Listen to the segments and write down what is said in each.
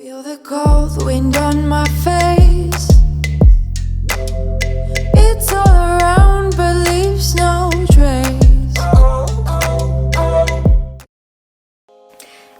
Feel the cold wind on my face. It's all around but leaves no trace.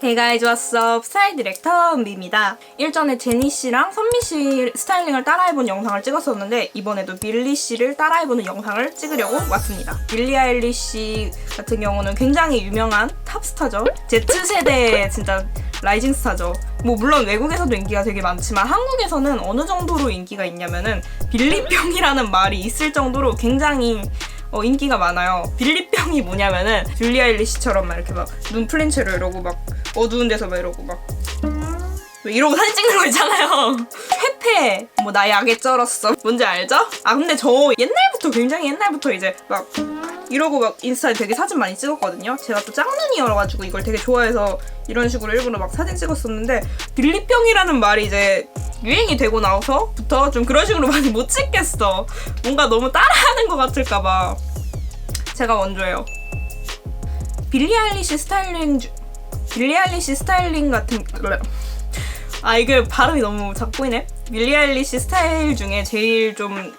Hey guys, what's up? 스타일 디렉터 은비입니다. 일전에 제니 씨랑 선미 씨 스타일링을 따라해본 영상을 찍었었는데 이번에도 빌리 씨를 따라해보는 영상을 찍으려고 왔습니다. 빌리 아일리시 같은 경우는 굉장히 유명한 탑스타죠. Z세대의 진짜 라이징 스타죠. 뭐 물론 외국에서도 인기가 되게 많지만 한국에서는 어느 정도로 인기가 있냐면은 빌리병이라는 말이 있을 정도로 굉장히 인기가 많아요. 빌리병이 뭐냐면은 빌리 아일리시처럼 막 이렇게 막 눈 풀린 채로 이러고 막 어두운 데서 막 이러고 막 이러고 사진 찍는 거 있잖아요. 회패 뭐 나 약에 쩔었어 뭔지 알죠? 아 근데 저 옛날부터 굉장히 옛날부터 이제 막 이러고 막 인스타에 되게 사진 많이 찍었거든요. 제가 또 짝눈이여가지고 이걸 되게 좋아해서 이런 식으로 일부러 막 사진 찍었었는데 빌리병이라는 말이 이제 유행이 되고 나서부터 좀 그런 식으로 많이 못 찍겠어. 뭔가 너무 따라하는 것 같을까봐. 제가 먼저예요. 빌리 아일리시 스타일링 같은 이게 발음이 너무 작보이네. 빌리 아일리시 스타일 중에 제일 좀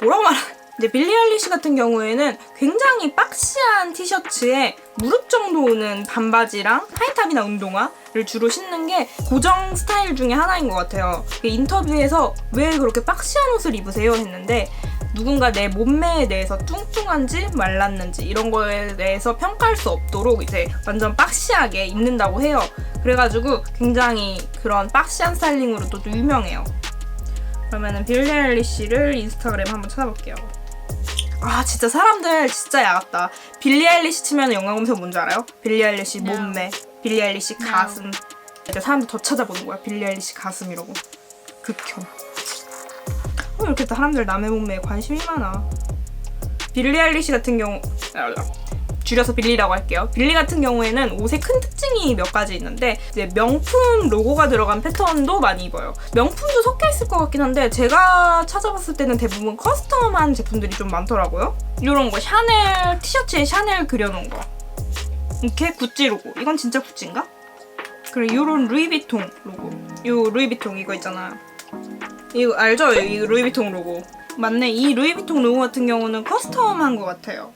뭐라고 말하나? 이제 빌리 아일리시 같은 경우에는 굉장히 박시한 티셔츠에 무릎 정도 오는 반바지랑 하이탑이나 운동화를 주로 신는 게 고정 스타일 중에 하나인 것 같아요. 인터뷰에서 왜 그렇게 박시한 옷을 입으세요? 했는데 누군가 내 몸매에 대해서 뚱뚱한지 말랐는지 이런 거에 대해서 평가할 수 없도록 이제 완전 박시하게 입는다고 해요. 그래가지고 굉장히 그런 박시한 스타일링으로도 또 유명해요. 그러면은 빌리 아일리시를 인스타그램 한번 찾아볼게요. 아 진짜 사람들 진짜 야같다. 빌리 아일리시 치면 영화 검색 뭔지 알아요? 빌리 아일리시 몸매, 빌리 아일리시 가슴. 이제 사람들 더 찾아보는 거야. 빌리 아일리시 가슴 이러고. 극혐. 이렇게 사람들 남의 몸매에 관심이 많아. 빌리 아일리시 같은 경우 줄여서 빌리라고 할게요. 빌리 같은 경우에는 옷에 큰 특징이 몇 가지 있는데 이제 명품 로고가 들어간 패턴도 많이 입어요. 명품도 섞여 있을 것 같긴 한데 제가 찾아봤을 때는 대부분 커스텀한 제품들이 좀 많더라고요. 이런 거 샤넬 티셔츠에 샤넬 그려놓은 거. 이렇게 구찌 로고. 이건 진짜 구찌인가? 그리고 이런 루이비통 로고. 요 루이비통 이거 있잖아요. 이거 알죠? 이 루이비통 로고. 맞네. 이 루이비통 로고 같은 경우는 커스텀한 것 같아요.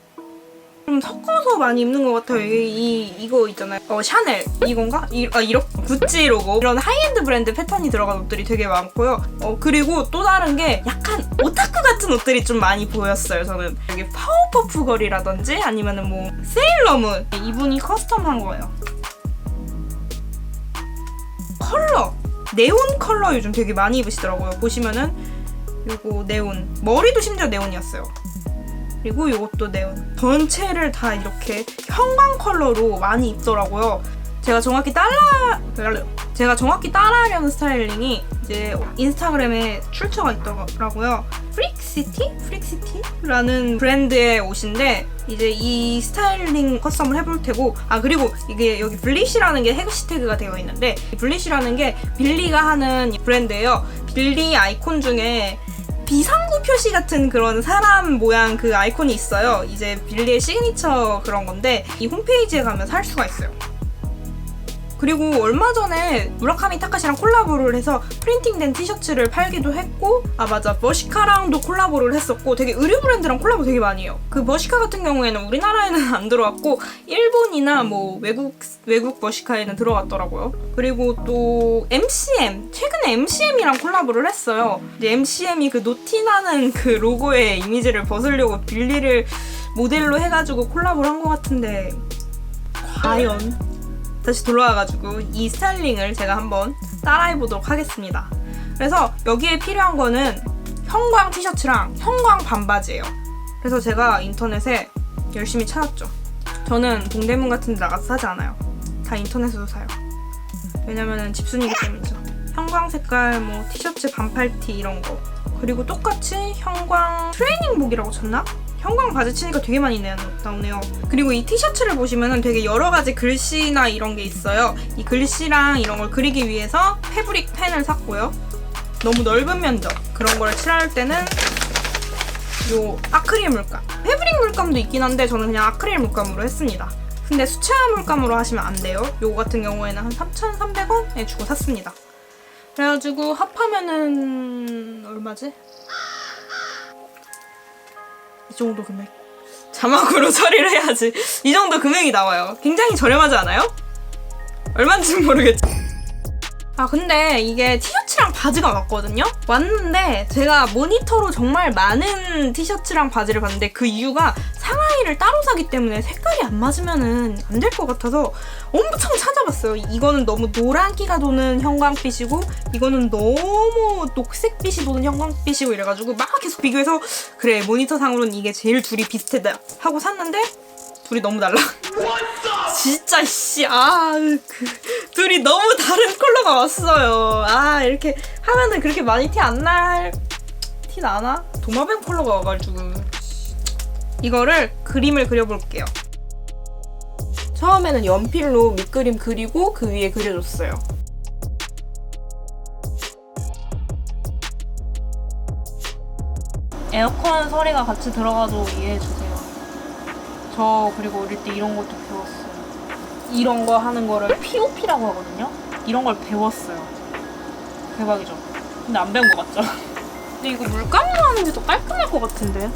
좀 섞어서 많이 입는 것 같아요. 이거 있잖아요. 샤넬 이건가? 이렇게 구찌 로고 이런 하이엔드 브랜드 패턴이 들어간 옷들이 되게 많고요. 그리고 또 다른 게 약간 오타쿠 같은 옷들이 좀 많이 보였어요. 저는 여기 파워퍼프 걸이라든지 아니면은 뭐 세일러문 이분이 커스텀한 거예요. 컬러 네온 컬러 요즘 되게 많이 입으시더라고요. 보시면은 요거 네온 머리도 심지어 네온이었어요. 그리고 이것도 네온. 전체를 다 이렇게 형광 컬러로 많이 입더라고요. 제가 정확히 따라하려는 스타일링이 이제 인스타그램에 출처가 있더라고요. 프릭시티라는 브랜드의 옷인데 이제 이 스타일링 커스텀을 해볼 테고 그리고 이게 여기 블리시라는 게 해시태그가 되어 있는데 블리시라는 게 빌리가 하는 브랜드예요. 빌리 아이콘 중에 비상구 표시 같은 그런 사람 모양 그 아이콘이 있어요. 이제 빌리의 시그니처 그런 건데 이 홈페이지에 가면 살 수가 있어요. 그리고 얼마 전에 무라카미 타카시랑 콜라보를 해서 프린팅된 티셔츠를 팔기도 했고 맞아 버시카랑도 콜라보를 했었고 되게 의류 브랜드랑 콜라보 되게 많이 해요. 그 버시카 같은 경우에는 우리나라에는 안 들어왔고 일본이나 뭐 외국 버시카에는 들어왔더라고요. 그리고 또 MCM 최근에 MCM이랑 콜라보를 했어요. 이제 MCM이 그 노티나는 그 로고의 이미지를 벗으려고 빌리를 모델로 해가지고 콜라보를 한 것 같은데 과연 다시 돌아와가지고 이 스타일링을 제가 한번 따라해보도록 하겠습니다. 그래서 여기에 필요한 거는 형광 티셔츠랑 형광 반바지예요. 그래서 제가 인터넷에 열심히 찾았죠. 저는 동대문 같은 데 나가서 사지 않아요. 다 인터넷에서 사요. 왜냐면은 집순이기 때문이죠. 형광 색깔 뭐 티셔츠 반팔티 이런 거. 그리고 똑같이 형광 트레이닝복이라고 쳤나? 형광 바지 치니까 되게 많이 나오네요. 그리고 이 티셔츠를 보시면은 되게 여러 가지 글씨나 이런 게 있어요. 이 글씨랑 이런 걸 그리기 위해서 패브릭 펜을 샀고요. 너무 넓은 면적 그런 걸 칠할 때는 요 아크릴 물감. 패브릭 물감도 있긴 한데 저는 그냥 아크릴 물감으로 했습니다. 근데 수채화 물감으로 하시면 안 돼요. 요거 같은 경우에는 한 3,300원에 주고 샀습니다. 그래가지고 합하면은 얼마지? 이 정도 금액. 자막으로 처리를 해야지. 이 정도 금액이 나와요. 굉장히 저렴하지 않아요? 얼마인지 모르겠죠. 아 근데 이게 티셔츠랑 바지가 왔거든요? 왔는데 제가 모니터로 정말 많은 티셔츠랑 바지를 봤는데 그 이유가 상하이를 따로 사기 때문에 색깔이 안 맞으면은 안 될 것 같아서 엄청 찾아봤어요. 이거는 너무 노란기가 도는 형광빛이고 이거는 너무 녹색빛이 도는 형광빛이고 이래가지고 막 계속 비교해서 그래 모니터상으로는 이게 제일 둘이 비슷하다 하고 샀는데 둘이 너무 달라. 진짜 둘이 너무 다른 컬러가 왔어요. 이렇게 하면은 그렇게 많이 티 나나? 도마뱀 컬러가 와가지고 이거를 그림을 그려볼게요. 처음에는 연필로 밑그림 그리고 그 위에 그려줬어요. 에어컨 소리가 같이 들어가도 이해해주세요. 저 그리고 어릴 때 이런 것도 배웠어요. 이런 거 하는 거를 POP라고 하거든요. 이런 걸 배웠어요. 대박이죠? 근데 안 배운 거 같죠? 근데 이거 물감으로 하는 게 더 깔끔할 것 같은데?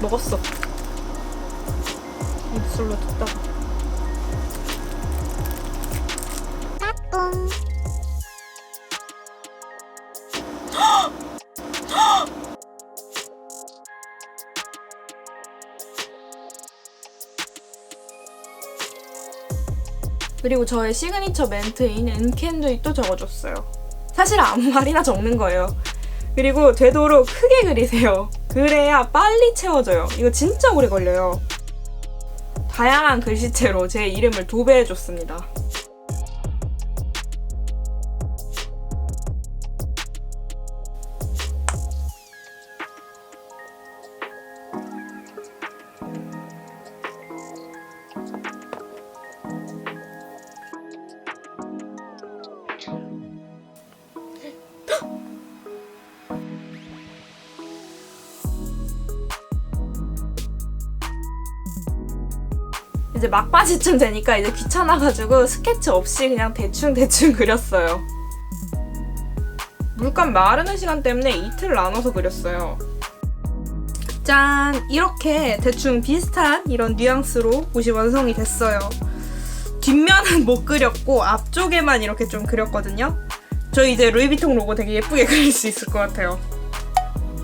먹었어. 입술로 듣다가. 그리고 저의 시그니처 멘트인 은캔두이 또 적어줬어요. 사실 아무 말이나 적는 거예요. 그리고 되도록 크게 그리세요. 그래야 빨리 채워져요. 이거 진짜 오래 걸려요. 다양한 글씨체로 제 이름을 도배해줬습니다. 이제 막바지쯤 되니까 이제 귀찮아가지고 스케치 없이 그냥 대충 그렸어요. 물감 마르는 시간 때문에 이틀 나눠서 그렸어요. 짠! 이렇게 대충 비슷한 이런 뉘앙스로 옷이 완성이 됐어요. 뒷면은 못 그렸고 앞쪽에만 이렇게 좀 그렸거든요. 저 이제 루이비통 로고 되게 예쁘게 그릴 수 있을 것 같아요.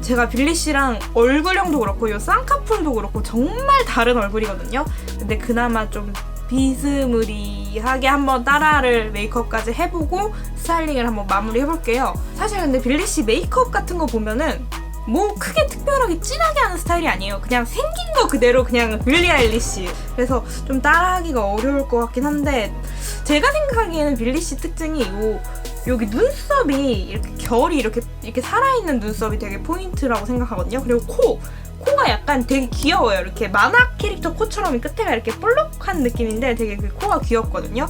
제가 빌리 씨랑 얼굴형도 그렇고 이 쌍꺼풀도 그렇고 정말 다른 얼굴이거든요. 근데 그나마 좀 비스무리하게 한번 따라를 메이크업까지 해보고 스타일링을 한번 마무리해볼게요. 사실 근데 빌리 씨 메이크업 같은 거 보면은 뭐 크게 특별하게 진하게 하는 스타일이 아니에요. 그냥 생긴 거 그대로 그냥 빌리 아일리시. 그래서 좀 따라하기가 어려울 것 같긴 한데 제가 생각하기에는 빌리 씨 특징이 여기 눈썹이 이렇게 결이 이렇게 살아있는 눈썹이 되게 포인트라고 생각하거든요. 그리고 코가 약간 되게 귀여워요. 이렇게 만화 캐릭터 코처럼 끝에가 이렇게 볼록한 느낌인데 되게 그 코가 귀엽거든요.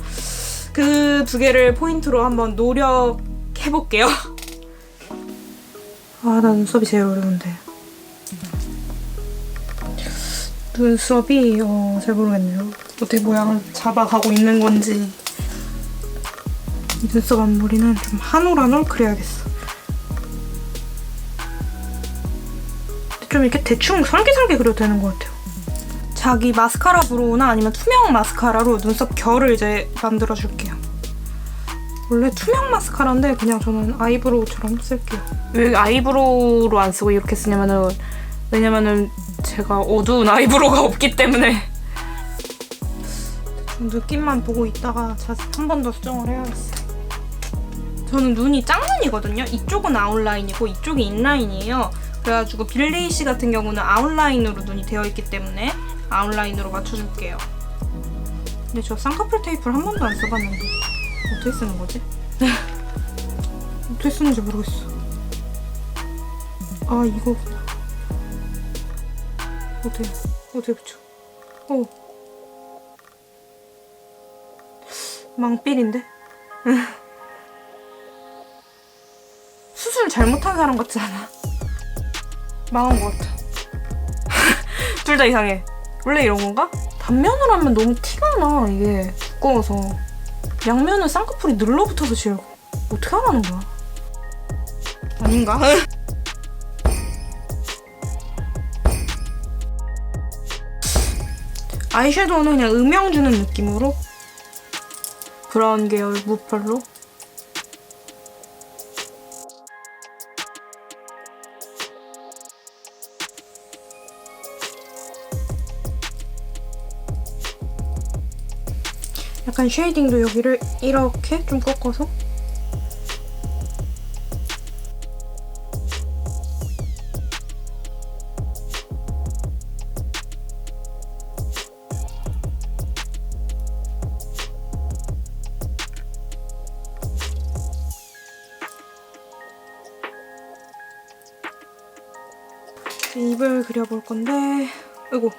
그 두 개를 포인트로 한번 노력해볼게요. 나 눈썹이 제일 어려운데. 눈썹이 잘 모르겠네요. 어떻게 모양을 잡아가고 있는 건지. 이 눈썹 앞머리는 좀 한 올 그려야겠어. 좀 이렇게 대충 설계설계 그려도 되는 것 같아요. 자기 마스카라 브로우나 아니면 투명 마스카라로 눈썹 결을 이제 만들어줄게요. 원래 투명 마스카라인데 그냥 저는 아이브로우처럼 쓸게요. 왜 아이브로우로 안 쓰고 이렇게 쓰냐면은 왜냐면은 제가 어두운 아이브로우가 없기 때문에 대충 느낌만 보고 있다가 한 번 더 수정을 해야겠어요. 저는 눈이 짝눈이거든요. 이쪽은 아웃라인이고 이쪽이 인라인이에요. 그래가지고 빌리 씨 같은 경우는 아웃라인으로 눈이 되어 있기 때문에 아웃라인으로 맞춰줄게요. 근데 저 쌍꺼풀 테이프를 한 번도 안 써봤는데 어떻게 쓰는 거지? 어떻게 쓰는지 모르겠어. 이거구나. 어떻게 붙여? 망필인데? 수술 잘못한 사람 같지 않아? 망한 것 같아. 둘 다 이상해. 원래 이런 건가? 단면을 하면 너무 티가 나, 이게. 두꺼워서. 양면은 쌍꺼풀이 눌러붙어서 지금 어떻게 하라는 거야? 아닌가? 아이섀도우는 그냥 음영 주는 느낌으로 브라운 계열 무펄로 약간 쉐이딩도 여기를 이렇게 좀 꺾어서 입을 그려볼 건데, 아이고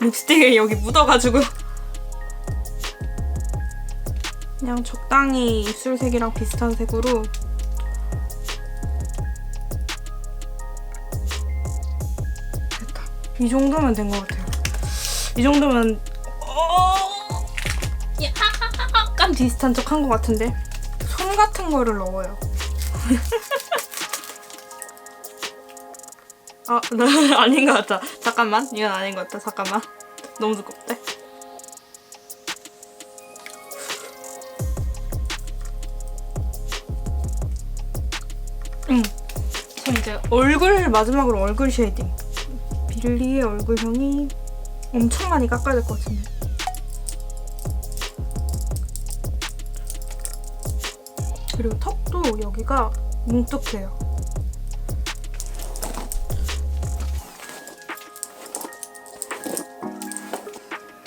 립스틱이 여기 묻어가지고 그냥 적당히 입술색이랑 비슷한 색으로 됐다. 이 정도면 된 것 같아요. 이 정도면 약간 비슷한 척 한 것 같은데 손 같은 거를 넣어요. 아, 아닌 것 같아. 잠깐만. 이건 아닌 것 같아. 잠깐만. 너무 두껍대. 자, 이제 마지막으로 얼굴 쉐이딩. 빌리의 얼굴형이 엄청 많이 깎아야 될 것 같은데. 그리고 턱도 여기가 뭉툭해요.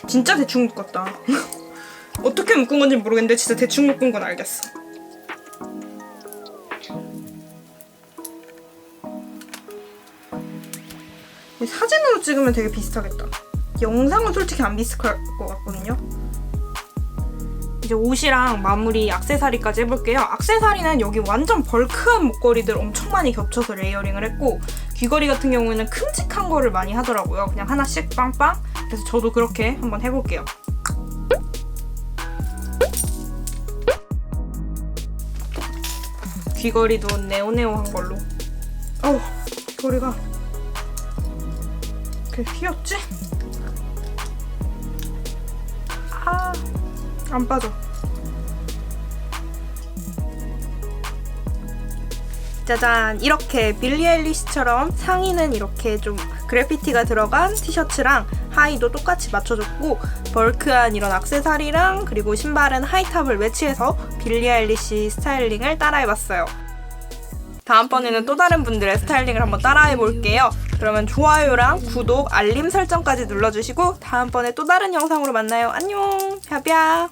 진짜 대충 묶었다. 어떻게 묶은 건지 모르겠는데 진짜 대충 묶은 건 알겠어. 사진으로 찍으면 되게 비슷하겠다. 영상은 솔직히 안 비슷할 것 같거든요. 이제 옷이랑 마무리 액세서리까지 해볼게요. 액세서리는 여기 완전 벌크한 목걸이들 엄청 많이 겹쳐서 레이어링을 했고, 귀걸이 같은 경우에는 큼직한 거를 많이 하더라고요. 그냥 하나씩 빵빵. 그래서 저도 그렇게 한번 해볼게요. 귀걸이도 네오네오한 걸로. 어우, 귀걸이가 이렇게 휘었지? 아, 안 빠져. 짜잔! 이렇게 빌리 아일리시처럼 상의는 이렇게 좀 그래피티가 들어간 티셔츠랑 하의도 똑같이 맞춰줬고, 벌크한 이런 액세서리랑 그리고 신발은 하이탑을 매치해서 빌리 아일리시 스타일링을 따라해봤어요. 다음번에는 또 다른 분들의 스타일링을 한번 따라해볼게요. 그러면 좋아요랑 구독, 알림 설정까지 눌러주시고 다음번에 또 다른 영상으로 만나요. 안녕! 펴펴!